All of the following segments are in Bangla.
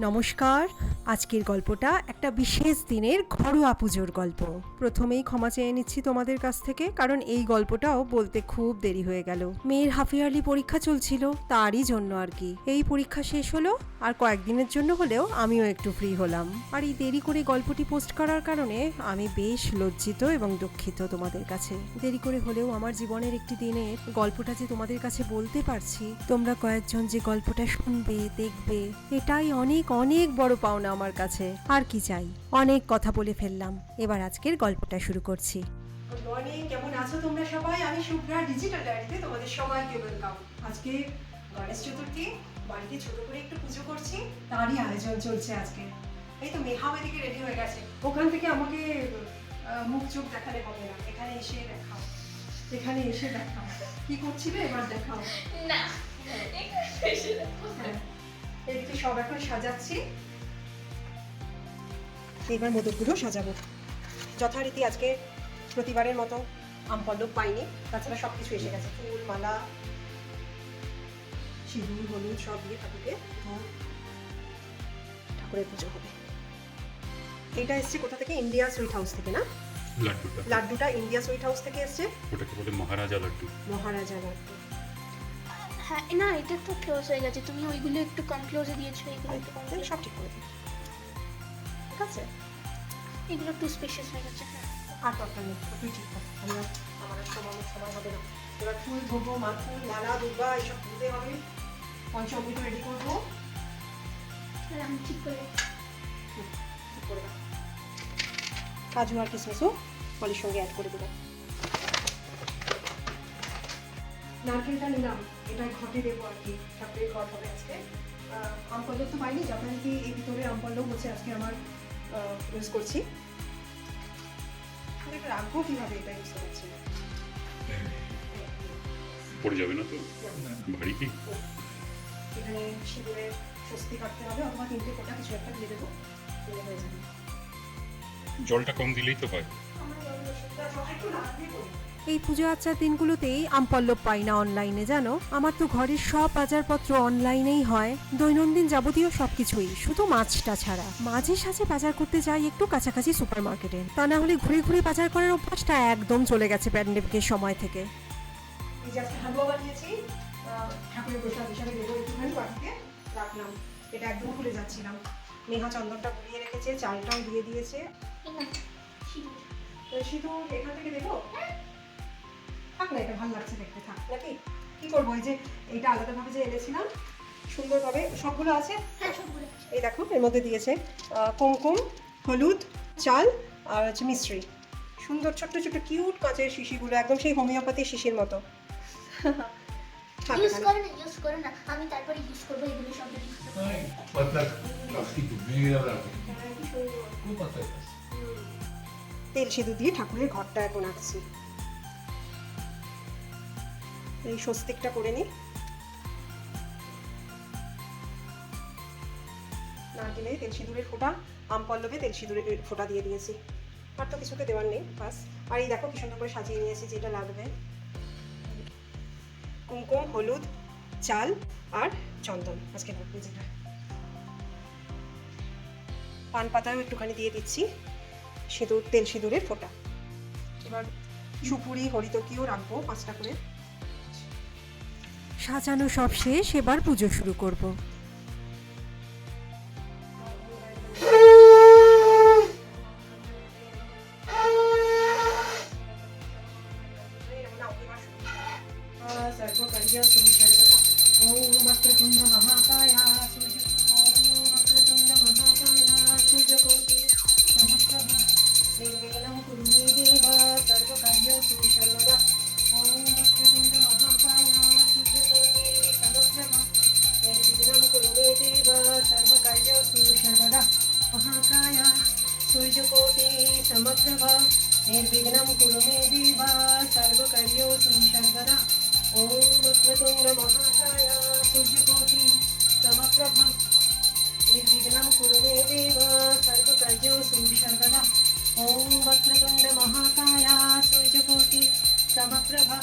নমস্কার। আজকের গল্পটা একটা বিশেষ দিনের ঘরোয়া পুজোর গল্প। প্রথমেই ক্ষমা চেয়ে নিচ্ছি তোমাদের কাছ থেকে, কারণ এই গল্পটাও বলতে খুব দেরি হয়ে গেল। মেয়ের হাফ ইয়ারলি পরীক্ষা চলছিল, তারই জন্য আর কি। এই পরীক্ষা শেষ হলো, আর কয়েকদিনের জন্য হলেও আমিও একটু ফ্রি হলাম। আর এই দেরি করে গল্পটি পোস্ট করার কারণে আমি বেশ লজ্জিত এবং দুঃখিত তোমাদের কাছে। দেরি করে হলেও আমার জীবনের একটি দিনের গল্পটা যে তোমাদের কাছে বলতে পারছি, তোমরা কয়েকজন যে গল্পটা শুনবে দেখবে, এটাই অনেক অনেক বড় পাওনা আমার কাছে। আর কি চাই? অনেক কথা বলে ফেললাম, এবার আজকের গল্পটা শুরু করছি। গুড মর্নিং, কেমন আছো তোমরা সবাই? আমি শুভ্রা, ডিজিটাল ডায়েরিতে তোমাদের সবাইকে ওয়েলকাম। আজকে গণেশ চতুর্থী, বাড়িতে ছোট করে একটু পুজো করছি, তারই আয়োজন চলছে আজকে। এই তো মেহা এদিকে রেডি হয়ে গেছে। ওখান থেকে আমাকে মুখ চোখ দেখালে হবে না, এখানে এসে দেখাও, এখানে এসে দেখাও। কি করছিলে এবার দেখাও না। এদিকে সব এখন সাজাচ্ছি, এবার মোদকগুলো সাজাবো যথারীতি। আজকে প্রতিবারের মতো আম পল্লব পাইনি, তাছাড়া সব কিছু এসে গেছে। ফুল, মালা, সিঁদুর, হলুদ সব দিয়ে ঠাকুরের পুজো হবে। এটা এসছে কোথা থেকে? ইন্ডিয়া সুইট হাউস থেকে, না? লাড্ডুটা ইন্ডিয়া সুইট হাউস থেকে এসছে। ওটাকে বলে মহারাজা লাড্ডু। মহারাজা লাড্ডু। হ্যাঁ, না, এটা তো ক্লোজ হয়ে গেছে। তুমি ওইগুলো একটু কম ক্লোজে দিয়েছো, এগুলো একটু কম। সব ঠিক করে দিই, ঠিক আছে? এগুলো একটু স্পেশাল হয়ে গেছে। হ্যাঁ, আর দরকার নেই, তুই ঠিক আছে। আমার সময় হবে না। এবার ফুল ধরবো, ফুল, মালা, দুর্বা এইসব ধুতে হবে। পঞ্চমৃত রেডি করবো। আমি ঠিক করে কাজু আর কিশমিশও ফলের সঙ্গে অ্যাড করে দেবো। নারকেলটা নিলাম, এটা ঘটে দেবো আর কি, ঠাকুরের ঘট হবে আজকে। আম পল্লব তো পাইনি, যথারীতি এই ভিতরে আম পল্লব হচ্ছে আজকে আমার ইউজ করছি। এটা রাখবো কিভাবে, এটা ইউজ করছি পড়ে যাবে না তো? ভারী কি? এখানে সিঁদুরের স্বস্তি কাটতে হবে, অথবা তিনটে কোটা কিছু একটা দিয়ে দেবো, দিলে হয়ে যাবে। জলটা কম দিলেই তো হয়। এই পুজো আচ্চার দিনগুলোতেই আম পল্লব পাই না অনলাইনে, জানো। আমার তো ঘরের সব বাজারপত্র অনলাইনেই হয়, দৈনন্দিন যাবতীয় সবকিছুই, শুধু মাছটা ছাড়া। মাঝে সাঝে বাজার করতে যাই একটু কাছাকাছি সুপার মার্কেটে, তা না হলে ঘুরে ঘুরে বাজার করার অভ্যাসটা একদম চলে গেছে প্যান্ডেমিকের সময় থেকে। এই যে আজকে হালুয়া বানিয়েছি, ঠাকুরের প্রসাদ হিসাবে দেবো, একটুখানি বাটিতে রাখলাম। এটা একদম ভুলে যাচ্ছিলাম। নেহা চন্দনটা গুলিয়ে রেখেছে, চালটাও দিয়ে দিয়েছে। সিঁদুর এখান থেকে দেবো? থাক না, এটা ভালো লাগছে দেখতে, থাক নাকি? কি করবো? এই যে এইটা আলাদাভাবে যে এনেছিলাম সুন্দরভাবে সবগুলো আছে। হ্যাঁ, সবগুলো। এই দেখো, এর মধ্যে দিয়েছে কুমকুম, হলুদ, চাল আর হচ্ছে মিশ্রি। সুন্দর ছোট্ট ছোট্ট কিউট কাঁচের শিশিগুলো, একদম সেই হোমিওপ্যাথি শিশির মতো। ইউজ করো না, আমি তারপরে ইউজ করবো এগুলো সব। তেল সিঁদুর দিয়ে ঠাকুরের ঘরটা এখন আঁকছি। এই স্বস্তিকটা করে নিই। নারকেলে তেল সিঁদুরের ফোঁটা, আম পল্লবে তেল সিঁদুরের ফোঁটা দিয়ে দিয়েছি। আর তো কিছুতে দেওয়ার নেই, বাস। আর এই দেখো কি সুন্দর করে সাজিয়ে নিয়েছি যেটা লাগবে। কুমকুম, হলুদ, চাল আর চন্দন আজকে লাগবে যেটা। পান পাতাও একটুখানি দিয়ে দিচ্ছি, সিঁদুর, তেল সিঁদুরের ফোঁটা। এবার সুপুরি, হরিতকিও রাখবো 5টা করে। সাজানো সব শেষ, এবার পুজো শুরু করব। সূর্যকোটি সমপ্রভা নির্বিঘ্নং কুরু মে দেবা সর্বকার্যেষু সর্বদা। ওম বক্রতুণ্ড মহাকায় সূর্যকোটি সমপ্রভা নির্বিঘ্নং কুরু মে দেবা সর্বকার্যেষু সর্বদা। ওম বক্রতুণ্ড মহাকায় সূর্যকোটি সমপ্রভা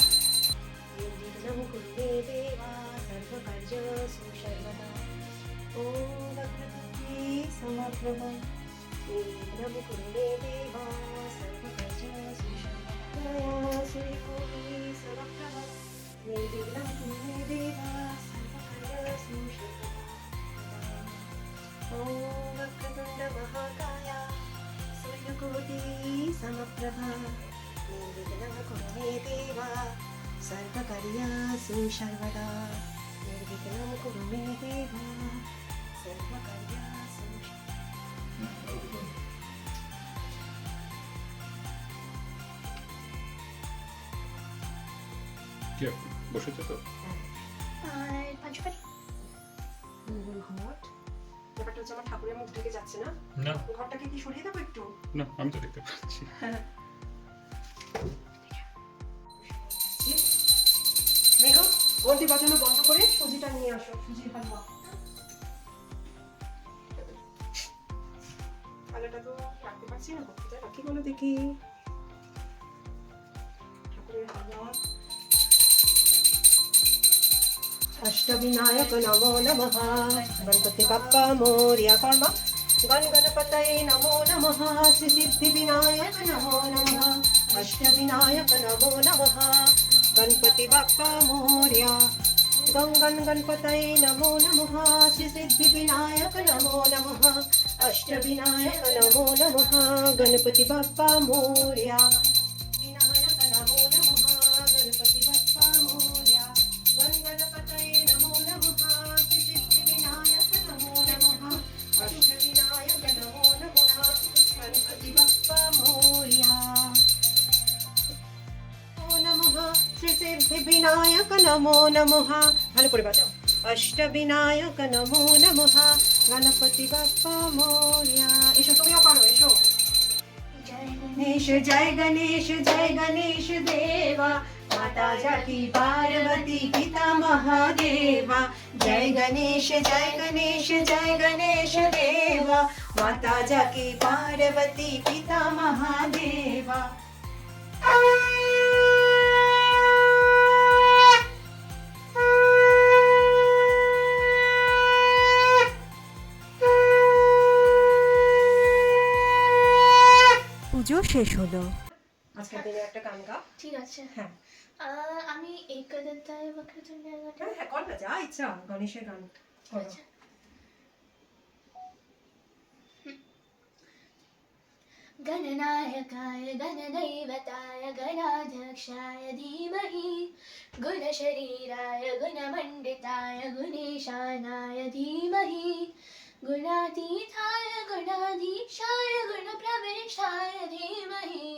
নির্বিঘ্নং কুরু মে দেবা সর্বকার্যেষু সর্বদা। ওম বক্রতুণ্ড प्रभा निर्विघ्नं कुरु मे देवा सर्वकार्येषु सर्वदा निर्विघ्नं कुरु मे देवा सर्वकार्येषु सर्वदा ॐ वक्रतुण्ड महाकाय सूर्यकोटि समप्रभा निर्विघ्नं कुरु मे देवा सर्वकार्येषु सर्वदा निर्विघ्नं कुरु मे देवा सर्वकार्येषु কি বসেছো তো? আর পাঁচবাড়ি ঘট ব্যাপারটা হচ্ছে আমার ঠাকুরের মুখ ঢেকে যাচ্ছে না, না ঘরটাকে কি সরিয়ে দেবো একটু? না, আমি তো দেখতে পাচ্ছি। মেঘ ঘন্টি বাজানো বন্ধ করে সুজিটা নিয়ে আসো, সুজির হালুয়া। হালুয়াটা তো রাখতে পারছি না, কোথায় রাখি বলো দেখি। ঠাকুরের হালুয়া। अष्टविनायक नमो नमः गणपति बप्पा मोरया कर्म गण गणपतये नमो नमः सिद्धि विनायक नमो नमः अष्टविनायक नमो नमः गणपति बप्पा मोरया गं गण गणपतये नमो नमः सिद्धि विनायक नमो नमः अष्टविनायक नमो नमः गणपति बप्पा मोरया विनायक नमो नमः गणपति बप्पा मोरया गण गणपतये नमो नमः सिद्धिविनायक नमो नमः अष्टविनायक नमो नमः गणपति बप्पा मोरया नमः श्री सिद्धिविनायक नमो नमः ভালো করে বাজাও অষ্টবিনায়ক নমো নমঃ গণপতি বাপ্পা মোরয়া। এসো তুমিও পারো, এসো। गणेश जय गणेश देवा माता जाकी पार्वती पिता महादेवा जय गणेश जय गणेश जय गणेश देवा माता जाकी पार्वती पिता महादेवा পুজো শেষ হলো। আজকের দিনে একটা গান গা। ঠিক আছে। হ্যাঁ আমি एकदन्ताय वक्रतुण्डाय গানটা হ্যাঁ কর না, যা ইচ্ছা গণেশের গান করো। আচ্ছা। गणनायकाय गणदैवताय गणाध्यक्षाय धीमहि गुणशरीराय गुणमण्डिताय गुणेशानाय धीमहि गुणातीताय गुणाधीशाय गुणप्रविष्टाय धीमहि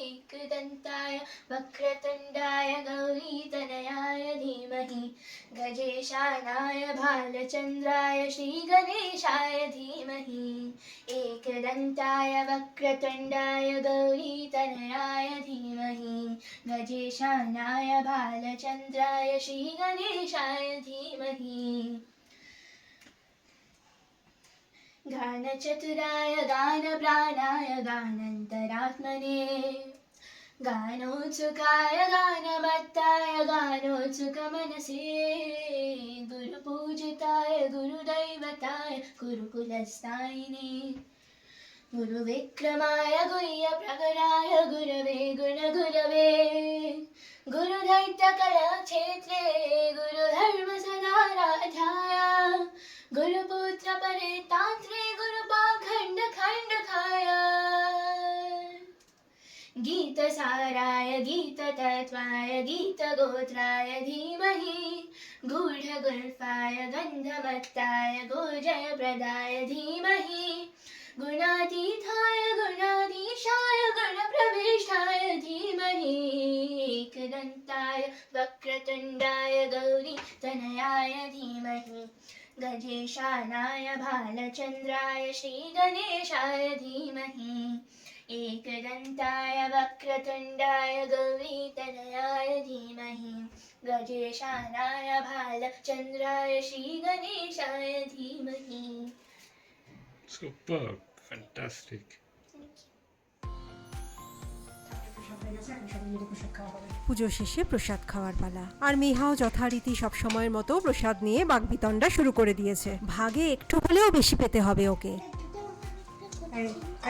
एकदन्ताय वक्रतुण्डाय गौरीतनयाय धीमहि गजेशानाय भालचन्द्राय श्रीगणेशाय धीमहि एकदन्ताय वक्रतुण्डाय गौरीतनयाय धीमहि गजेशानाय भालचन्द्राय श्रीगणेशाय धीमहि गानचतुराय गानप्राणाय गानन्तरात्मने गानोत्सुकाय गानमत्ताय गानोत्सुकमनसे गुरुपूजिताय गुरुदैवताय गुरुकुलस्थायिने गुरुविक्रमाय गुह्यप्रगराय गुरवे गुणगुरवे गुरुदैत्यकलाक्षेत्रे गुरुधर्मसदाराध्याय गुरुपुत्र परितात्रे गुरुपाखण्डखण्डकाय गीतसाराय गीततत्त्वाय गीतगोत्राय धीमहि गूढगुल्फाय गन्धमत्ताय गोजयप्रदाय धीमहि गुणातीताय गुणाधीशाय गुणप्रविष्टाय धीमहि एकदन्ताय वक्रतुण्डाय गौरीतनयाय धीमहि गजेशानाय भालचन्द्राय श्रीगणेशाय धीमहि एकदन्ताय वक्रतुण्डाय गौरीतनयाय धीमहि गजेशानाय भालचन्द्राय श्रीगणेशाय धीमहि। Super fantastic. পুজো শেষে প্রসাদ খাওয়ার পালা, আর মেহাও যথারীতি সব সময়ের মতো প্রসাদ নিয়ে বাগবিতণ্ডা শুরু করে দিয়েছে। ভাগে একটু হলেও বেশি পেতে হবে ওকে।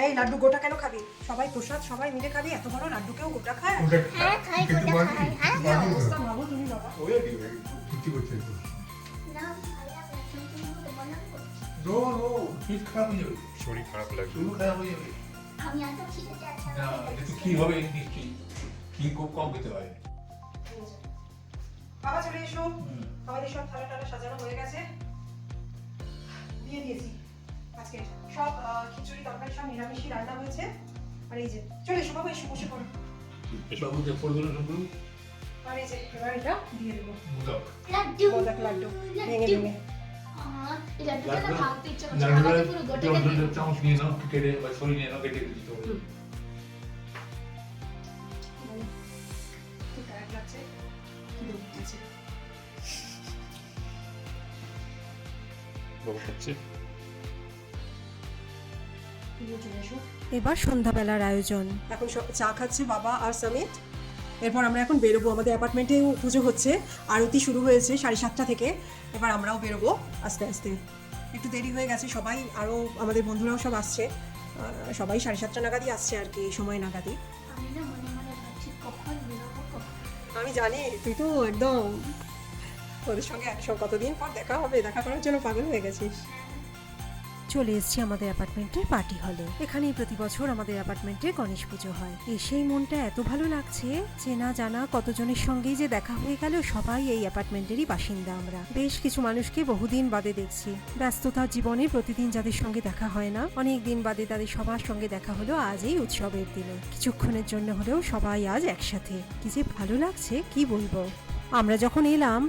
এই লাড্ডু গোটা কেন খাবি? সবাই প্রসাদ সবাই মিলে খাবি, এত বড় লাড্ডু কেউ গোটা খায়? হ্যাঁ খাই গোটা খাই। হ্যাঁ কি অবস্থা ভাবো তুমি বাবা। না ভালো লাগে তুমি তো বানাবো। শরীর খারাপ লাগবে। আমি এত ঠিক আছে কি হবে নিশ্চয়ই কি খুব কম খেতে হয়। বাবা চলে এসো, আমাদের সব থালা টালা সাজানো হয়ে গেছে, দিয়ে দিয়েছি। আজকে সব খিচুড়ি তরকারি সব নিরামিষই রান্না হয়েছে। আর এই যে চলে এসো বাবা, এসে বসে পড়ো। বাবুকে ফলগুলো সব আর এই যে এবার এটা দিয়ে দেবো মোদক লাড্ডু মোদক লাড্ডু ভেঙে ভেঙে। এই লাড্ডুটা না ভাঙতে ইচ্ছা করছে, আমাকে পুরো গোটাটা দিয়ে চামচ নিয়ে নাও, কেটে বা ছড়ি নিয়ে নাও, কেটে দিতে হবে। খুব টায়ার্ড লাগছে, খিদে উঠেছে। বাবা খাচ্ছে। এবার সন্ধ্যাবেলার আয়োজন। এখন চা খাচ্ছে বাবা আর সমিত। এরপর আমরা এখন বেরোবো, আমাদের অ্যাপার্টমেন্টেও পুজো হচ্ছে, আরতি শুরু হয়েছে 7:30 থেকে। এবার আমরাও বেরোবো আস্তে আস্তে, একটু দেরি হয়ে গেছে, সবাই আরও আমাদের বন্ধুরাও সব আসছে, সবাই 7:30 নাগাদই আসছে আর কি, এই সময় নাগাদই। আমি না মনে মনে ভাবছি কখন বেরোবো কখন। আমি জানি তুই তো একদম ওদের সঙ্গে একসঙ্গে কতদিন পর দেখা হবে, দেখা করার জন্য পাগল হয়ে গেছিস। চলে এসেছি আমাদের অ্যাপার্টমেন্টের পার্টি হলে। এখানেই প্রতি বছর আমাদের অ্যাপার্টমেন্টে গণেশ পুজো হয়। এসেই মনটা এত ভালো লাগছে, চেনা জানা কতজনের সঙ্গেই যে দেখা হয়ে গেল। সবাই এই অ্যাপার্টমেন্টেরই বাসিন্দা আমরা। বেশ কিছু মানুষকে বহুদিন বাদে দেখছি। ব্যস্ততার জীবনে প্রতিদিন যাদের সঙ্গে দেখা হয় না, অনেক দিন বাদে তাদের সবার সঙ্গে দেখা হলো আজ এই উৎসবের দিনে। কিছুক্ষণের জন্য হলেও সবাই আজ একসাথে। কি যে ভালো লাগছে কি বলবো। আমরা যখন এলাম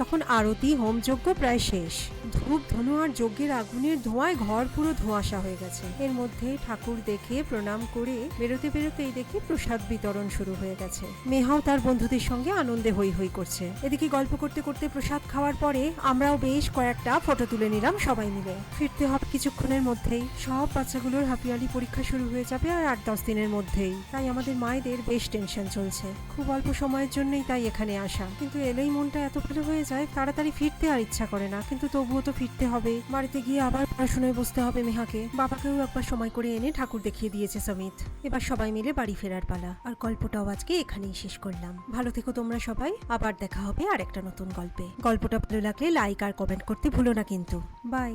তখন আরতি হোমযজ্ঞ প্রায় শেষ। ধূপ ধনু আর যজ্ঞের আগুনের ধোঁয়ায় ঘর পুরো ধোঁয়াশা হয়ে গেছে। এর মধ্যে ঠাকুর দেখে প্রণাম করে বেরোতে বেরোতেই দেখি প্রসাদ বিতরণ শুরু হয়ে গেছে। মেহাও তার বন্ধুদের সঙ্গে আনন্দে হই হই করছে। এদিকে গল্প করতে করতে প্রসাদ খাওয়ার পরে আমরাও বেশ কয়েকটা ফটো তুলে নিলাম সবাই মিলে। ফিরতে হবে কিছুক্ষণের মধ্যেই। সব বাচ্চাগুলোর হাফ-ইয়ারলি পরীক্ষা শুরু হয়ে যাবে আর 8-10 দিনের মধ্যেই। তাই আমাদের মায়েদের বেশ টেনশন চলছে। খুব অল্প সময়ের জন্যই তাই এখানে আসা, কিন্তু এলেই মনটা এত ভালো হয়ে যায়, তাড়াতাড়ি ফিরতে আর ইচ্ছা করে না। কিন্তু তবুও তো ফিরতে হবে। বাড়িতে গিয়ে আবার পড়াশোনায় বসতে হবে মেহাকে। বাবাকেও একবার সময় করে এনে ঠাকুর দেখিয়ে দিয়েছে সমিত। এবার সবাই মিলে বাড়ি ফেরার পালা। আর গল্পটাও আজকে এখানেই শেষ করলাম। ভালো থেকো তোমরা সবাই, আবার দেখা হবে আর একটা নতুন গল্পে। গল্পটা ভালো লাগলে লাইক আর কমেন্ট করতে ভুলো না কিন্তু। বাই।